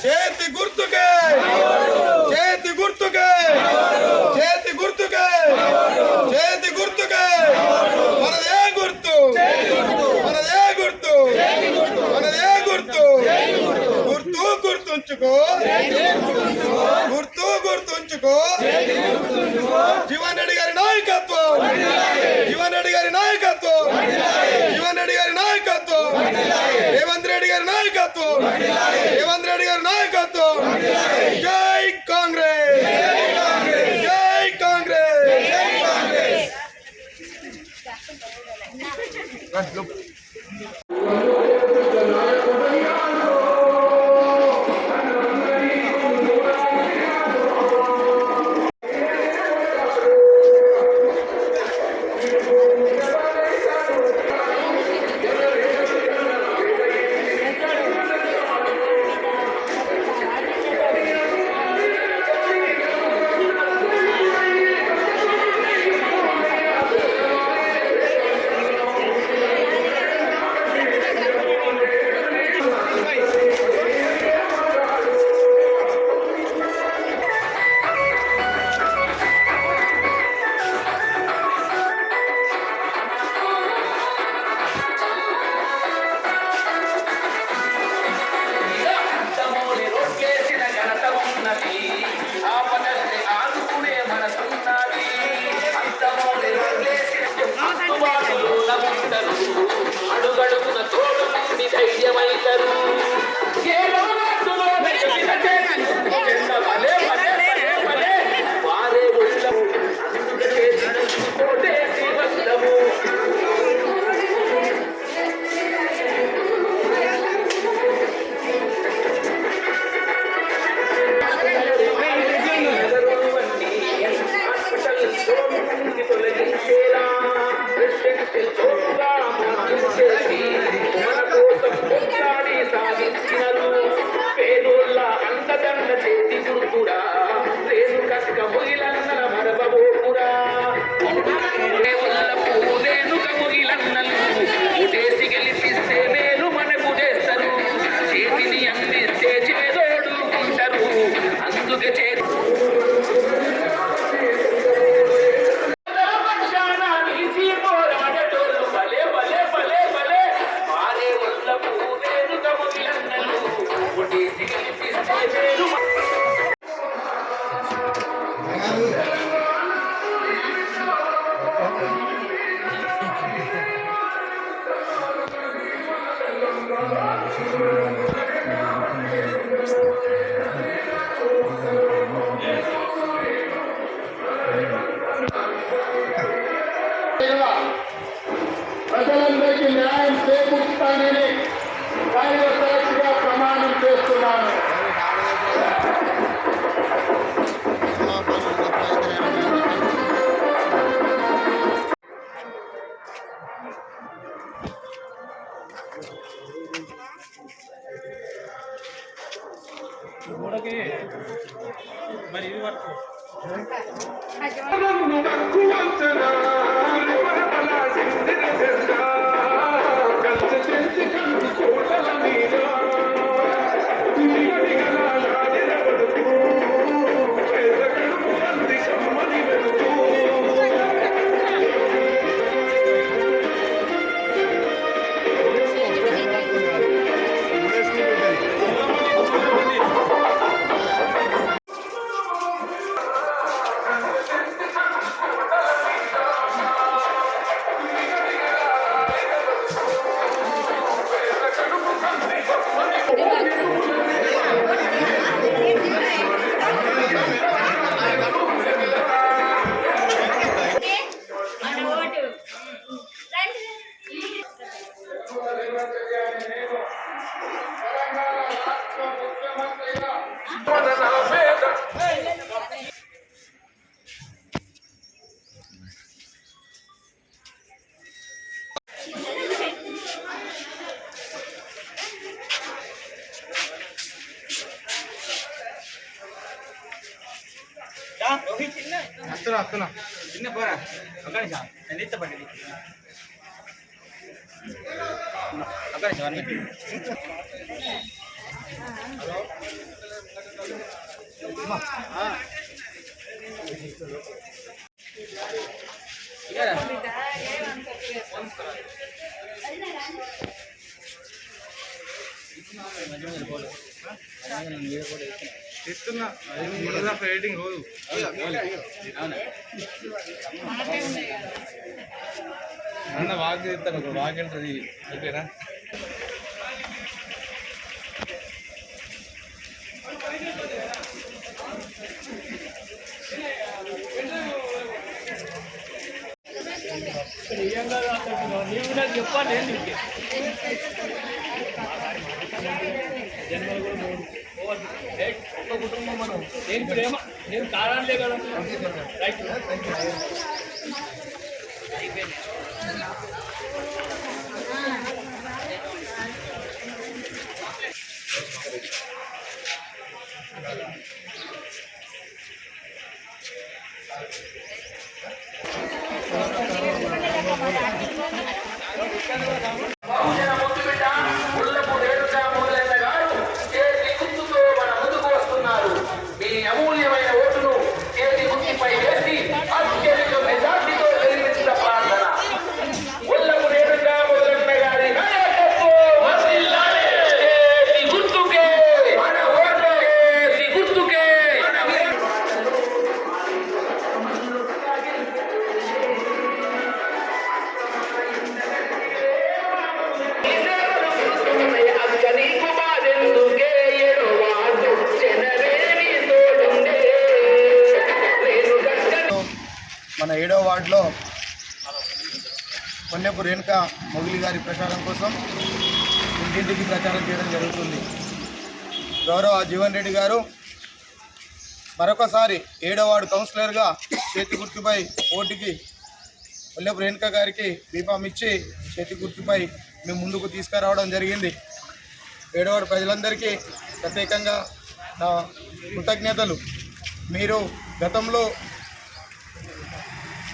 చేతి గుర్తుకే చేతి గుర్తుకే చేతి గుర్తుకే చేతి గుర్తుకే మనదే గుర్తు మనదే గుర్తు మనదే గుర్తు గుర్తు గుర్తుంచుకో గుర్తు గుర్తుంచుకో జీవన్ రెడ్డి గారి నాయకత్వం జీవన్ రెడ్డి గారి నాయకత్వం జీవన్ రెడ్డి గారి నాయకత్వం రేవంత్ రెడ్డి గారి నాయకత్వం రేవంత్ రెడ్డి గారి నాయకత్వం జై కాంగ్రెస్ జై కాంగ్రెస్ జై కాంగ్రెస్ అడుగడుగున తోడు నుండి ధైర్యమైతరు వారే ఒళ్ళము అందుకే కోటేసి వద్దము తొలగించేలా మన కోసం కొట్లాడి సాధించినరు పేదోళ్ళ అండదండ చేతి గుర్తుడా రేణు కసుక ముగిలన్నల మరబోకురా రేణుక ముగిలన్నలు ఉటేసి గెలిపిస్తే మేలు మనకు చేస్తారు చేతిని అందిస్తే చేదోడు ఉంటారు అందుకే చేతి ప్రజలందరికీ న్యాయం చేకూరుస్తానని కార్యదర్శిగా ప్రమాణం చేస్తున్నాను. మరి ఇది వరకు వస్తున్నా చిన్న పోరా ఒక నిమిషం నేను ఇష్టపడి ఒక నిమిషం ఇస్తున్నా రేటింగ్ రోజు అన్న వాక్ చేస్తాను వాక్ వెళ్తుంది ఓకేనా చెప్పండి ఒక్క కుటుంబం మనం నేను ప్రేమ నేను కారణాలే కదా రైట్ బహుజన ముద్దుబిడ్డ ముల్లపు రేణుకా మొదలైన గారు చేతి గుర్తుతో మన ముందుకు వస్తున్నారు. మీ అమూల్యమైన ఓటును చేతి గుర్తుపై వేసి అత్యధిక మెజార్టీతో గెలిపించిన ప్రార్థన. ముల్లపు రేణుకా మొదలైన గారి నాయకత్వం వర్ధిల్లాలి. చేతి గుర్తుకే మన ఓటు, చేతి గుర్తుకే మన 7వ వార్డులో పొన్నెపు రేణుకా మొగిలి గారి ప్రచారం కోసం ఇంటింటికి ప్రచారం చేయడం జరుగుతుంది. గౌరవ జీవన్ రెడ్డి గారు మరొకసారి 7వ వార్డు కౌన్సిలర్గా చేతి గుర్తుపై ఓటుకి పొన్నెపు రేణుకా గారికి దీపం ఇచ్చి చేతి గుర్తుపై మేము ముందుకు తీసుకురావడం జరిగింది. 7వ వార్డు ప్రజలందరికీ ప్రత్యేకంగా నా కృతజ్ఞతలు. మీరు గతంలో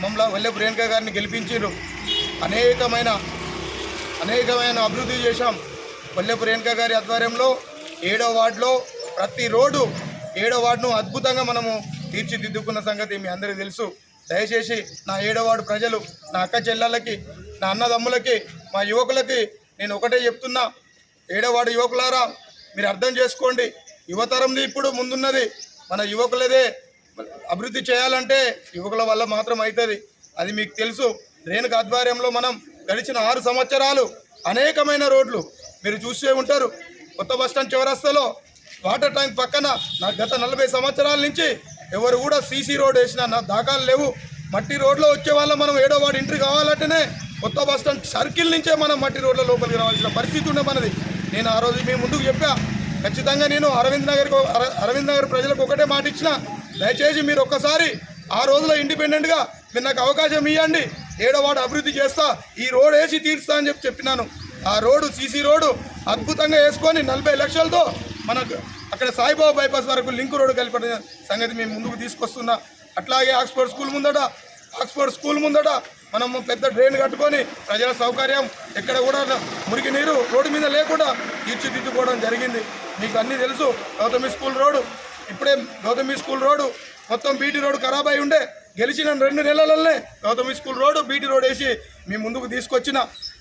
మమ్మల్ని వల్లెపు రేణుకా గారిని గెలిపించారు. అనేకమైన అభివృద్ధి చేశాం. వల్లెపు రేణుకా గారి ఆధ్వర్యంలో 7వ వార్డులో ప్రతి రోడ్డు 7వ వార్డును అద్భుతంగా మనము తీర్చిదిద్దుకున్న సంగతి మీ అందరికీ తెలుసు. దయచేసి నా 7వ వార్డు ప్రజలు, నా అక్క చెల్లెళ్ళకి, నా అన్నదమ్ములకి, మా యువకులకి నేను ఒకటే చెప్తున్నా, 7వ వార్డు యువకులారా మీరు అర్థం చేసుకోండి. యువతరంది ఇప్పుడు ముందున్నది. మన యువకులదే అభివృద్ధి చేయాలంటే యువకుల వల్ల మాత్రం అవుతుంది. అది మీకు తెలుసు. రేణుకా ఆధ్వర్యంలో మనం గడిచిన 6 సంవత్సరాలు అనేకమైన రోడ్లు మీరు చూసే ఉంటారు. కొత్త బస్టాండ్ చౌరస్తాలో వాటర్ ట్యాంక్ పక్కన నా గత 40 సంవత్సరాల నుంచి ఎవరు కూడా సీసీ రోడ్ వేసిన నా దాఖలు లేవు. మట్టి రోడ్లో వచ్చే వాళ్ళ మనం 7వ వార్డు ఎంట్రీ కావాలంటేనే కొత్త బస్టాండ్ సర్కిల్ నుంచే మనం మట్టి రోడ్ల లోపలికి రావాల్సిన పరిస్థితి ఉండే మనది. నేను ఆ రోజు మీ ముందుకు చెప్పా, ఖచ్చితంగా నేను అరవింద్ నగర్ ప్రజలకు ఒకటే మాట ఇచ్చిన, దయచేసి మీరు ఒక్కసారి ఆ రోజులో ఇండిపెండెంట్గా మీరు నాకు అవకాశం ఇవ్వండి, 7వ వార్డు అభివృద్ధి చేస్తా, ఈ రోడ్ వేసి తీరుస్తా అని చెప్పినాను. ఆ రోడ్డు సీసీ రోడ్డు అద్భుతంగా వేసుకొని 40 లక్షలతో మనకు అక్కడ సాయిబాబా బైపాస్ వరకు లింక్ రోడ్డు కలిపిన సంగతి మేము ముందుకు తీసుకొస్తున్నా. అట్లాగే ఆక్స్ఫర్డ్ స్కూల్ ముందట మనము పెద్ద డ్రైన్ కట్టుకొని ప్రజల సౌకర్యం ఎక్కడ కూడా మురికి నీరు రోడ్డు మీద లేకుండా తీర్చిదిద్దుకోవడం జరిగింది. మీకు అన్నీ తెలుసు. గౌతమి స్కూల్ రోడ్డు మొత్తం బీటీ రోడ్డు ఖరాబ్ అయి ఉండే, గెలిచిన 2 నెలలనే Gautami school road BT road వేసి మీ ముందుకు తీసుకొచ్చిన.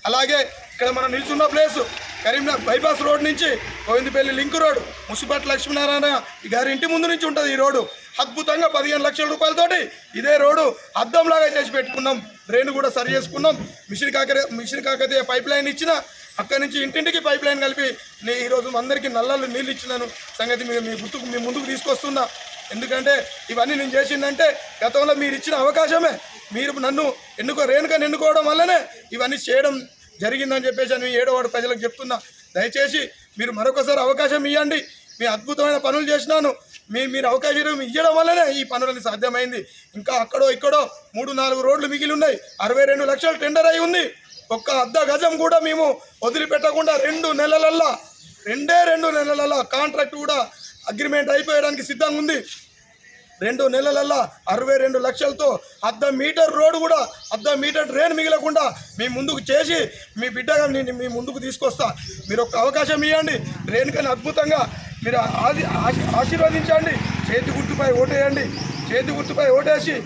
అలాగే ఇక్కడ మనం నిల్చున్న ప్లేసు కరీంనగర్ బైపాస్ రోడ్ నుంచి గోవిందపల్లి లింక్ రోడ్ ముసిపట్ల లక్ష్మీనారాయణ గారి ఇంటి ముందు నుంచి ఉంటుంది. ఈ రోడ్డు అద్భుతంగా 15 లక్షల రూపాయలతోటి ఇదే రోడ్డు అద్దంలాగా చేసి పెట్టుకున్నాం. డ్రైన్ కూడా సరి చేసుకున్నాం. మిషన్ కాకతీయ పైప్ లైన్ ఇచ్చిన, అక్కడి నుంచి ఇంటింటికి పైప్ లైన్ కలిపి ఈరోజు అందరికీ నల్లలు నీళ్ళు ఇచ్చినాను సంగతి మీ ముందుకు తీసుకొస్తున్నా. ఎందుకంటే ఇవన్నీ నేను చేసిందంటే గతంలో మీరు ఇచ్చిన అవకాశమే. మీరు నన్ను రేణుకని ఎన్నుకోవడం వల్లనే ఇవన్నీ చేయడం జరిగిందని చెప్పేసి అని 7వ వార్డు ప్రజలకు చెప్తున్నా. దయచేసి మీరు మరొకసారి అవకాశం ఇవ్వండి. మీ అద్భుతమైన పనులు చేసినాను. మీరు అవకాశం ఇవ్వడం వల్లనే ఈ పనులని సాధ్యమైంది. ఇంకా అక్కడో ఇక్కడో 3-4 రోడ్లు మిగిలి ఉన్నాయి. 62 లక్షలు టెండర్ అయి ఉంది. ఒక్క అర్ధ గజం కూడా మేము వదిలిపెట్టకుండా 2 నెలలల్లా కాంట్రాక్ట్ కూడా అగ్రిమెంట్ అయిపోయడానికి సిద్ధంగా ఉంది. 2 నెలలల్లా 62 లక్షలతో 1/2 మీటర్ రోడ్డు కూడా 1/2 మీటర్ డ్రైన్ మిగలకుండా మీ ముందుకు చేసి మీ బిడ్డగా నేను మీ ముందుకు తీసుకొస్తా. మీరు ఒక అవకాశం ఇవ్వండి. డ్రైన్ కానీ అద్భుతంగా మీరు ఆశీర్వదించండి. చేతి గుర్తుపై ఓటేయండి. చేతి గుర్తుపై ఓటేసి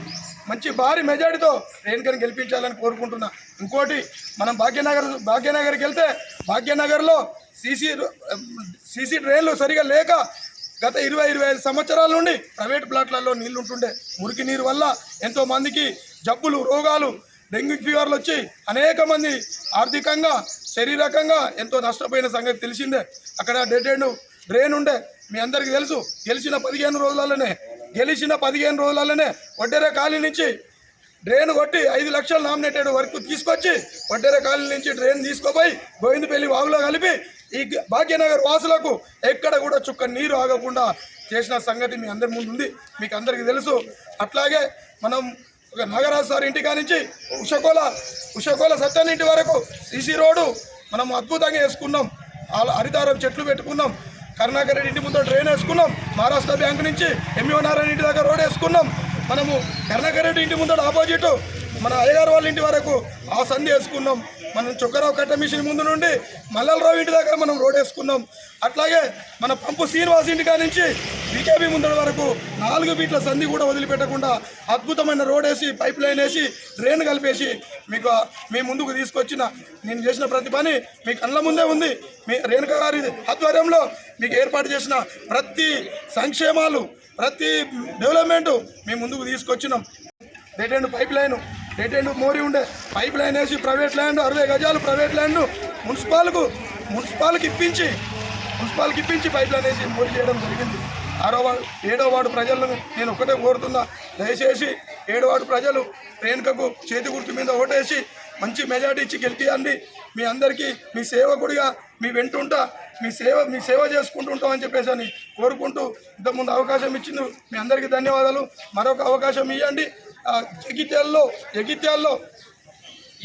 మంచి భారీ మెజార్టీతో రేణుకని గెలిపించాలని కోరుకుంటున్నా. ఇంకోటి మనం భాగ్యనగర్కి వెళ్తే భాగ్యనగర్లో సీసీ డ్రైన్లు సరిగా లేక గత 20-25 సంవత్సరాల నుండి ప్రైవేట్ ప్లాట్లలో నీళ్లు ఉంటుండే. మురికి నీరు వల్ల ఎంతోమందికి జబ్బులు రోగాలు డెంగ్యూ ఫీవర్లు వచ్చి అనేక మంది ఆర్థికంగా శారీరకంగా ఎంతో నష్టపోయిన సంగతి తెలిసిందే. అక్కడ డెడ్ ఎండ్ డ్రైన్ ఉండే మీ అందరికీ తెలుసు. గెలిచిన 15 రోజులలోనే వడ్డెర కాలనీ నుంచి డ్రైన్ కొట్టి 5 లక్షలు నామినేటెడ్ వరకు తీసుకొచ్చి వడ్డెర కాలనీ నుంచి డ్రైన్ తీసుకుపోయి గోవిందపల్లి వాగులో కలిపి ఈ భాగ్యనగర్ వాసులకు ఎక్కడ కూడా చుక్క నీరు ఆగకుండా చేసిన సంగతి మీ అందరి ముందు ఉంది, మీకు అందరికీ తెలుసు. అట్లాగే మనం ఒక నాగరాజు సార్ ఇంటికా నుంచి ఉషకోల సత్యాన్ని ఇంటి వరకు సీసీ రోడ్డు మనం అద్భుతంగా వేసుకున్నాం. హరితారం చెట్లు పెట్టుకున్నాం. కరుణాకర్ రెడ్డి ఇంటి ముందు డ్రైన్ వేసుకున్నాం. మహారాష్ట్ర బ్యాంక్ నుంచి ఎంఈఓ నారాయణ ఇంటి దగ్గర రోడ్ వేసుకున్నాం. మనము కరుణాకర్ రెడ్డి ఇంటి ముందు ఆపోజిట్ మన అయ్యగారు వాళ్ళ ఇంటి వరకు ఆ సంధి వేసుకున్నాం. మనం చొక్కరావు కట్ట మిషన్ ముందు నుండి మల్లలరావు ఇంటి దగ్గర మనం రోడ్ వేసుకున్నాం. అట్లాగే మన పంపు శ్రీనివాస్ ఇంటికా నుంచి వికేబీ ముందర వరకు 4 ఫీట్ల సంధి కూడా వదిలిపెట్టకుండా అద్భుతమైన రోడ్ వేసి పైప్ లైన్ వేసి డ్రైన్ కలిపేసి మీకు మీ ముందుకు తీసుకొచ్చిన నేను చేసిన ప్రతి పని మీ కళ్ళ ముందే ఉంది. మీ రేణుక గారి ఆధ్వర్యంలో మీకు ఏర్పాటు చేసిన ప్రతి సంక్షేమాలు ప్రతి డెవలప్మెంటు మీ ముందుకు తీసుకొచ్చినాం. Dead end pipe line dead end మోరీ ఉండే పైప్ లైన్ వేసి ప్రైవేట్ ల్యాండ్ 60 గజాలు ప్రైవేట్ ల్యాండ్ మున్సిపాల్కి ఇప్పించి పైప్ లైన్ వేసి మోరీ చేయడం జరిగింది. 7వ వార్డు ప్రజలను నేను ఒకటే కోరుతున్నా, దయచేసి 7వ వార్డు ప్రజలు రేణుకకు చేతి గుర్తు మీద ఓటేసి మంచి మెజార్టీ ఇచ్చి గెలిపియండి. మీ అందరికీ మీ సేవకుడిగా మీ వెంటుంటా మీ సేవ చేసుకుంటుంటామని చెప్పేసి అని కోరుకుంటూ ఇంతకుముందు అవకాశం ఇచ్చింది మీ అందరికీ ధన్యవాదాలు. మరొక అవకాశం ఇవ్వండి. జగిత్యాల్లో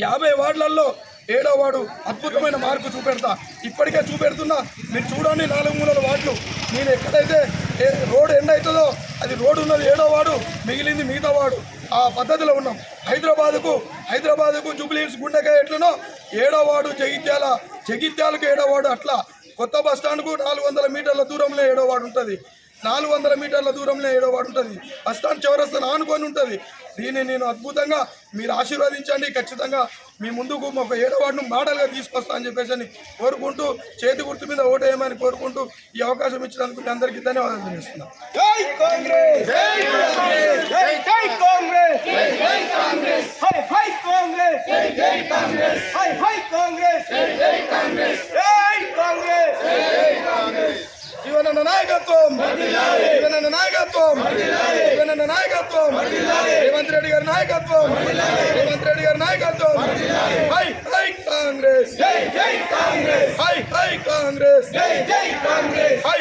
50 వార్డులలో 7వ వార్డు అద్భుతమైన మార్పు చూపెడతా. ఇప్పటికే చూపెడుతున్నా, మీరు చూడండి. 4 మూలల వార్డులు నేను ఎక్కడైతే రోడ్ ఎండ్ అవుతుందో అది రోడ్డు ఉన్నది 7వ వార్డు, మిగిలింది మిగతా వార్డు. ఆ పద్ధతిలో ఉన్నాం. హైదరాబాద్కు జూబ్లీహిల్స్ గుండెకాయ ఎట్లనో 7వ వార్డు జగిత్యాలకు 7వ వార్డు అట్లా. కొత్త బస్టాండ్కు 400 మీటర్ల దూరంలో 7వ వార్డు ఉంటుంది. 400 మీటర్ల దూరంలో 7వ వార్డు ఉంటుంది. బస్టాండ్ చివరస్తను ఆనుకొని ఉంటుంది. దీన్ని నేను అద్భుతంగా మీరు ఆశీర్వదించండి. ఖచ్చితంగా మీ ముందుకు ఒక 7వ వార్డును మోడల్గా తీసుకొస్తా అని చెప్పేసి అని కోరుకుంటూ చేతి గుర్తు మీద ఓటేయమని కోరుకుంటూ ఈ అవకాశం ఇచ్చినందుకు మీ అందరికీ ధన్యవాదాలు తెలియజేస్తున్నాను. జై కాంగ్రెస్, జై కాంగ్రెస్, జై కాంగ్రెస్, జై కాంగ్రెస్, హై హై కాంగ్రెస్, జై కాంగ్రెస్, హై హై కాంగ్రెస్, జై కాంగ్రెస్, జై కాంగ్రెస్, జై కాంగ్రెస్. జీవనన్న నాయకత్వం, జీవనన్న నాయకత్వం, జీవనన్న నాయకత్వం, రేవంత్ రెడ్డి గారి నాయకత్వం, రేవంత్ రెడ్డి గారి నాయకత్వం. హై హై కాంగ్రెస్, జై జై కాంగ్రెస్, హై హై కాంగ్రెస్, జై జై కాంగ్రెస్. హై